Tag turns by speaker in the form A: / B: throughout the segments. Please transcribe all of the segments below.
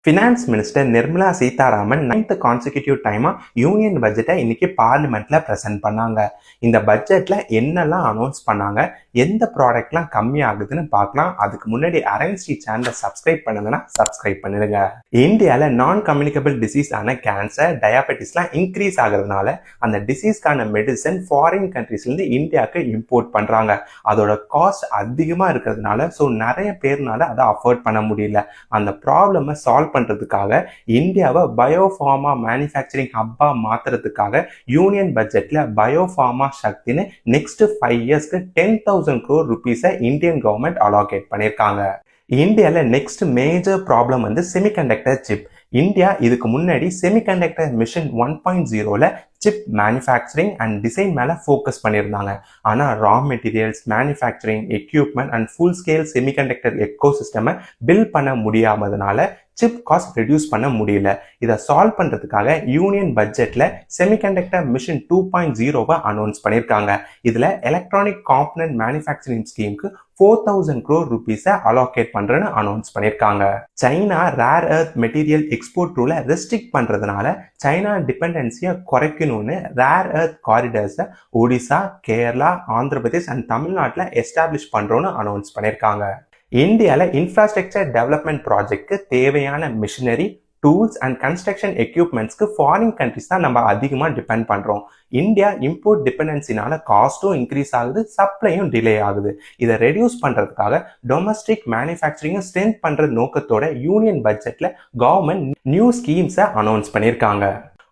A: Finance minister Nirmala Sitharaman 9th consecutive டைமா union பட்ஜெட்டை இன்னைக்கு பார்லிமெண்ட்ல பிரசன்ட் பண்ணாங்க. இந்த பட்ஜெட்ல என்னெல்லாம் அனௌன்ஸ் பண்ணாங்க, எந்த ப்ராடக்ட்லாம் கம்மி ஆகுதுன்னு பார்க்கலாம். அதுக்கு முன்னாடி அரண்ஸ்ரீ சேனலை சப்ஸ்கிரைப் பண்ணுங்கன்னா சப்ஸ்கிரைப் பண்ணிடுங்க. இந்தியாவில் நான் கம்யூனிகபிள் டிசீஸ் ஆன கேன்சர், டயாபெட்டிஸ்லாம் இன்க்ரீஸ் ஆகுறதுனால அந்த டிசீஸ்க்கான மெடிசன் ஃபாரின் கண்ட்ரீஸ்லேருந்து இந்தியாவுக்கு இம்போர்ட் பண்ணுறாங்க. அதோட காஸ்ட் அதிகமாக இருக்கிறதுனால நிறைய பேர்னால அதை அஃபோர்ட் பண்ண முடியல. அந்த ப்ராப்ளமை சால்வ் பண்றதுக்காக இந்தியாவை பயோஃபார்மா மேனுஃபேக்சரிங் ஹப்பா மாத்துறதுக்காக யூனியன் பட்ஜெட்ல பயோஃபார்மா சக்தின்னு நெக்ஸ்ட் 5 இயர்ஸ்க்கு 10,000 crore rupees Indian government allocate பண்ணியிருக்காங்க. இந்தியாவில் next major problem semiconductor chip. India இதுக்கு முன்னாடி செமிகண்டக்டர் மிஷன் 1.0ல சிப் மேனுஃபேக்சரிங் அண்ட் டிசைன் மேல ஃபோக்கஸ் பண்ணியிருந்தாங்க. ஆனா raw materials, manufacturing equipment and full scale semiconductor eco சிஸ்டமை பில்ட் பண்ண முடியாமதுனால சிப் காஸ்ட் ரெடியூஸ் பண்ண முடியல. இதை சால்வ் பண்றதுக்காக யூனியன் பட்ஜெட்ல செமிகண்டக்டர் மிஷன் 2.0 அனௌன்ஸ் பண்ணியிருக்காங்க. இதுல எலக்ட்ரானிக் காம்பனன்ட் மேனுஃபேக்சரிங் ஸ்கீமுக்கு 4,000 crore rupees அலோகேட் பண்றேன்னு அனௌன்ஸ் பண்ணியிருக்காங்க. China rare earth material export ரூலை ரெஸ்ட்ரிக்ட் பண்றதுனால சைனா டிபெண்டன்சியை குறைக்கணும்னு ரேர் எர்த் காரிடர்ஸை ஒடிசா, கேரளா, ஆந்திர பிரதேஷ் அண்ட் தமிழ்நாட்டில் எஸ்டாப்ளிஷ் பண்றோம்னு அனௌன்ஸ் பண்ணியிருக்காங்க. இந்தியாவில் இன்ஃப்ராஸ்ட்ரக்சர் டெவலப்மெண்ட் ப்ராஜெக்ட்க்கு தேவையான மிஷினரி, டூல்ஸ் அண்ட் கன்ஸ்ட்ரக்ஷன் எக்யூப்மெண்ட்ஸ்க்கு ஃபாரின் கண்ட்ரிஸ் தான் நம்ம அதிகமாக டிபெண்ட் பண்ணுறோம். இந்தியா இம்போர்ட் டிபெண்டன்சினால காஸ்ட்டும் இன்க்ரீஸ் ஆகுது, சப்ளையும் டிலே ஆகுது. இதை ரெடியூஸ் பண்ணுறதுக்காக டொமஸ்டிக் மேனுஃபேக்சரிங்கை ஸ்ட்ரென்த் பண்ணுற நோக்கத்தோட யூனியன் பட்ஜெட்ல கவர்மெண்ட் நியூ ஸ்கீம்ஸை அனௌன்ஸ் பண்ணியிருக்காங்க.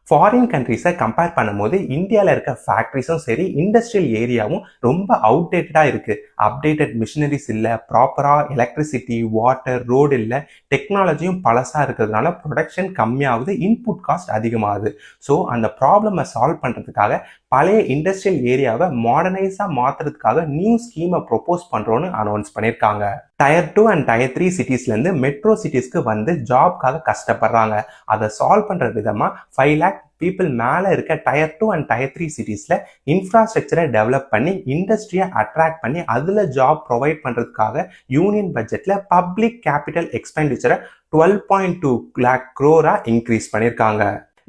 A: ஃபாரின் கண்ட்ரிஸை கம்பேர் பண்ணும்போது இந்தியாவில் இருக்க ஃபேக்ட்ரிஸும் சரி, இண்டஸ்ட்ரியல் ஏரியாவும் ரொம்ப அவுடேட்டடாக இருக்குது. அப்டேட்டட் மிஷினரிஸ் இல்லை, ப்ராப்பராக எலக்ட்ரிசிட்டி, வாட்டர், ரோடு இல்லை, டெக்னாலஜியும் பழசாக இருக்கிறதுனால ப்ரொடக்ஷன் கம்மியாகுது, இன்புட் காஸ்ட் அதிகமாகுது. ஸோ அந்த ப்ராப்ளமை சால்வ் பண்ணுறதுக்காக பழைய இண்டஸ்ட்ரியல் ஏரியாவை மாடர்னைஸாக மாற்றுறதுக்காக நியூ ஸ்கீமை ப்ரொப்போஸ் பண்ணுறோன்னு அனௌன்ஸ் பண்ணியிருக்காங்க. Tier 2 அண்ட் Tier 3 சிட்டிஸ்லேருந்து மெட்ரோ சிட்டிஸ்க்கு ஜாப்காக கஷ்டப்படுறாங்க. அதை சால்வ் பண்ணுற விதமாக 5 lakh பீப்புள் மேலே இருக்க Tier 2 அண்ட் Tier 3 சிட்டிஸில் இன்ஃப்ராஸ்ட்ரக்சரை டெவலப் பண்ணி இண்டஸ்ட்ரியை அட்ராக்ட் பண்ணி அதில் ஜாப் ப்ரொவைட் பண்ணுறதுக்காக யூனியன் பட்ஜெட்டில் பப்ளிக் கேபிட்டல் எக்ஸ்பெண்டிச்சரை 12.2 lakh crore இன்க்ரீஸ் பண்ணியிருக்காங்க.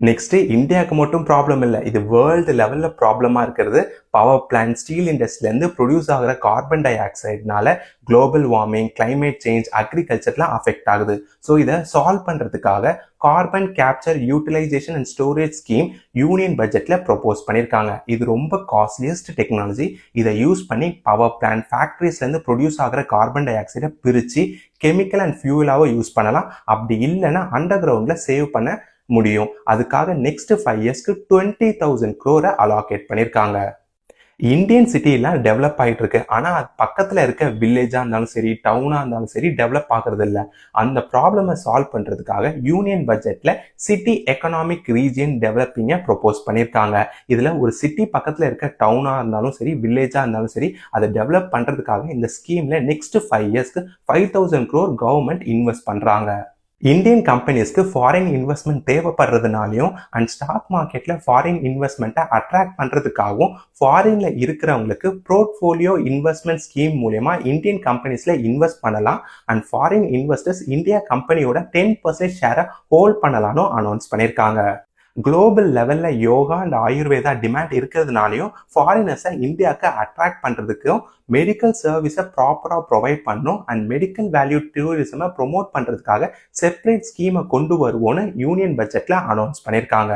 A: நெக்ஸ்ட், இந்தியாவுக்கு மட்டும் ப்ராப்ளம் இல்லை, இது வேர்ல்டு லெவலில் ப்ராப்ளமாக இருக்கிறது. பவர் பிளான்ட், ஸ்டீல் இண்டஸ்ட்ரியிலேருந்து ப்ரொடியூஸ் ஆகிற கார்பன் டை ஆக்சைடுனால குளோபல் வார்மிங், கிளைமேட் சேஞ்ச், அக்ரிகல்ச்சர்லாம் அஃபெக்ட் ஆகுது. ஸோ இதை சால்வ் பண்ணுறதுக்காக carbon capture utilisation and storage scheme union பட்ஜெட்ல ப்ரொபோஸ் பண்ணியிருக்காங்க. இது ரொம்ப காஸ்ட்லியஸ்ட் டெக்னாலஜி. இதை யூஸ் பண்ணி பவர் பிளான்ட், ஃபேக்ட்ரிஸ்லேருந்து ப்ரொடியூஸ் ஆகிற கார்பன் டை ஆக்சைடை பிரித்து கெமிக்கல் அண்ட் ஃபியூலாக யூஸ் பண்ணலாம். அப்படி இல்லைன்னா அண்டர் கிரவுண்டில் சேவ் பண்ண முடியும். அதுக்காக நெக்ஸ்ட் 5 இயர்ஸ்க்கு 20,000 crore அலோகேட் பண்ணியிருக்காங்க. இந்தியன் சிட்டிலாம் டெவலப் ஆகிட்டு இருக்கு. ஆனால் அது பக்கத்தில் இருக்க வில்லேஜாக இருந்தாலும் சரி, டவுனாக இருந்தாலும் சரி டெவலப் ஆகிறது இல்லை. அந்த ப்ராப்ளமை சால்வ் பண்ணுறதுக்காக யூனியன் பட்ஜெட்டில் சிட்டி எக்கனாமிக் ரீஜியன் டெவலப்பிங்கை ப்ரொப்போஸ் பண்ணியிருக்காங்க. இதில் ஒரு சிட்டி பக்கத்தில் இருக்க டவுனாக இருந்தாலும் சரி, வில்லேஜாக இருந்தாலும் சரி, அதை டெவலப் பண்ணுறதுக்காக இந்த ஸ்கீமில் நெக்ஸ்ட் 5 இயர்ஸ்க்கு 5,000 crore கவர்மெண்ட் இன்வெஸ்ட் பண்ணுறாங்க. இந்தியன் கம்பெனிஸ்க்கு ஃபாரின் இன்வெஸ்ட்மெண்ட் தேவைப்படுறதுனாலையும் அண்ட் ஸ்டாக் மார்க்கெட்ல ஃபாரின் இன்வெஸ்ட்மெண்ட்டை அட்ராக்ட் பண்றதுக்காகவும் ஃபாரின்ல இருக்கிறவங்களுக்கு போர்ட்ஃபோலியோ இன்வெஸ்ட்மெண்ட் ஸ்கீம் மூலமா இந்தியன் கம்பெனிஸ்ல இன்வெஸ்ட் பண்ணலாம். அண்ட் ஃபாரின் இன்வெஸ்டர்ஸ் இந்தியா கம்பெனியோட 10% ஷேரை ஹோல்ட் பண்ணலாம்னு அனௌன்ஸ் பண்ணியிருக்காங்க. குளோபல் லெவலில் யோகா அண்ட் ஆயுர்வேதா டிமாண்ட் இருக்கிறதுனாலையும் ஃபாரினர்ஸை இந்தியாவுக்கு அட்ராக்ட் பண்ணுறதுக்கும் மெடிக்கல் சர்வீஸை ப்ராப்பராக ப்ரொவைட் பண்ணணும் அண்ட் மெடிக்கல் வேல்யூ டூரிசமை ப்ரொமோட் பண்ணுறதுக்காக செப்பரேட் ஸ்கீமை கொண்டு வருவோன்னு யூனியன் பட்ஜெட்டில் அனௌன்ஸ் பண்ணியிருக்காங்க.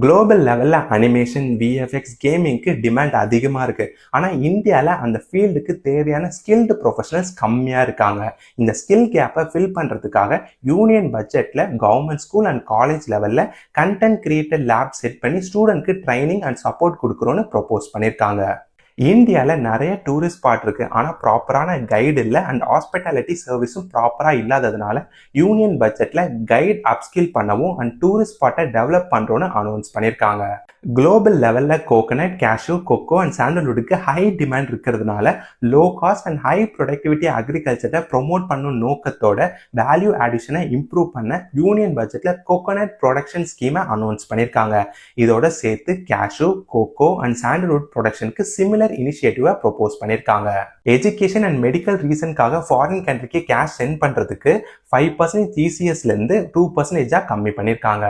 A: குளோபல் லெவலில் அனிமேஷன், விஎஃப்எக்ஸ், கேமிங்க்கு டிமாண்ட் அதிகமாக இருக்குது. ஆனால் இந்தியாவில் அந்த ஃபீல்டுக்கு தேவையான ஸ்கில்டு ப்ரொஃபஷனல்ஸ் கம்மியாக இருக்காங்க. இந்த ஸ்கில் கேப்பை ஃபில் பண்ணுறதுக்காக யூனியன் பட்ஜெட்டில் கவர்மெண்ட் ஸ்கூல் அண்ட் காலேஜ் லெவலில் கண்டென்ட் கிரியேட்டர் லேப் செட் பண்ணி ஸ்டூடெண்ட்க்கு ட்ரைனிங் அண்ட் சப்போர்ட் கொடுக்குறோன்னு ப்ரொப்போஸ் பண்ணியிருக்காங்க. இந்தியாவில் நிறைய டூரிஸ்ட் ஸ்பாட் இருக்கு, ஆனால் ப்ராப்பரான கைடு இல்லை அண்ட் ஹாஸ்பிட்டாலிட்டி சர்வீஸும் ப்ராப்பராக இல்லாததுனால யூனியன் பட்ஜெட்ல கைட் அப்ஸ்கில் பண்ணவும் அண்ட் டூரிஸ்ட் ஸ்பாட்டை டெவலப் பண்றோன்னு அனௌன்ஸ் பண்ணியிருக்காங்க. குளோபல் லெவலில் கோகனட், கேஷ்யூ, கொக்கோ அண்ட் சாண்டல்வுட்டுக்கு ஹை டிமாண்ட் இருக்கிறதுனால low cost and high productivity அக்ரிகல்ச்சரை ப்ரொமோட் பண்ணும் நோக்கத்தோட வேல்யூ ஆடிஷனை இம்ப்ரூவ் பண்ண யூனியன் பட்ஜெட்ல கோகனட் ப்ரொடக்ஷன் ஸ்கீமை அனௌன்ஸ் பண்ணியிருக்காங்க. இதோட சேர்த்து கேஷ்யூ, கொக்கோ அண்ட் சாண்டல்வுட் ப்ரொடக்ஷனுக்கு சிமிலர் சிமிலர் இனிஷியேட்டிவை ப்ரொபோஸ் பண்ணியிருக்காங்க. எஜுகேஷன் அண்ட் மெடிக்கல் ரீசனுக்காக ஃபாரின் கண்ட்ரிக்கு கேஷ் சென்ட் பண்றதுக்கு 5% TCSல இருந்து 2% கம்மி பண்ணியிருக்காங்க.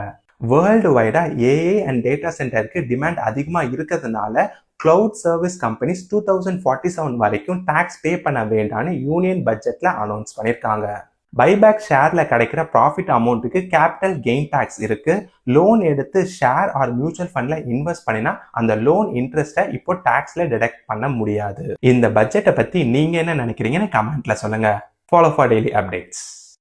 A: வேர்ல்டு வைடா ஏஐ அண்ட் டேட்டா சென்டருக்கு டிமாண்ட் அதிகமா இருக்கிறதுனால கிளவுட் சர்வீஸ் கம்பெனிஸ் 2047 வரைக்கும் டாக்ஸ் பே பண்ண வேண்டாம்னு யூனியன் பட்ஜெட்ல அனௌன்ஸ் பண்ணியிருக்காங்க. பைபேக் ஷேர்ல கிடைக்கிற ப்ராஃபிட் அமௌண்ட்டுக்கு கேபிட்டல் கெயின் டாக்ஸ் இருக்கு. லோன் எடுத்து ஷேர் ஆர் மியூச்சுவல் ஃபண்ட்ல இன்வெஸ்ட் பண்ணினா அந்த லோன் இன்ட்ரெஸ்ட்டை இப்போ டாக்ஸ்ல டிடக்ட் பண்ண முடியாது. இந்த பட்ஜெட்டை பத்தி நீங்க என்ன நினைக்கிறீங்கன்னு கமெண்ட்ல சொல்லுங்க. Follow for daily updates.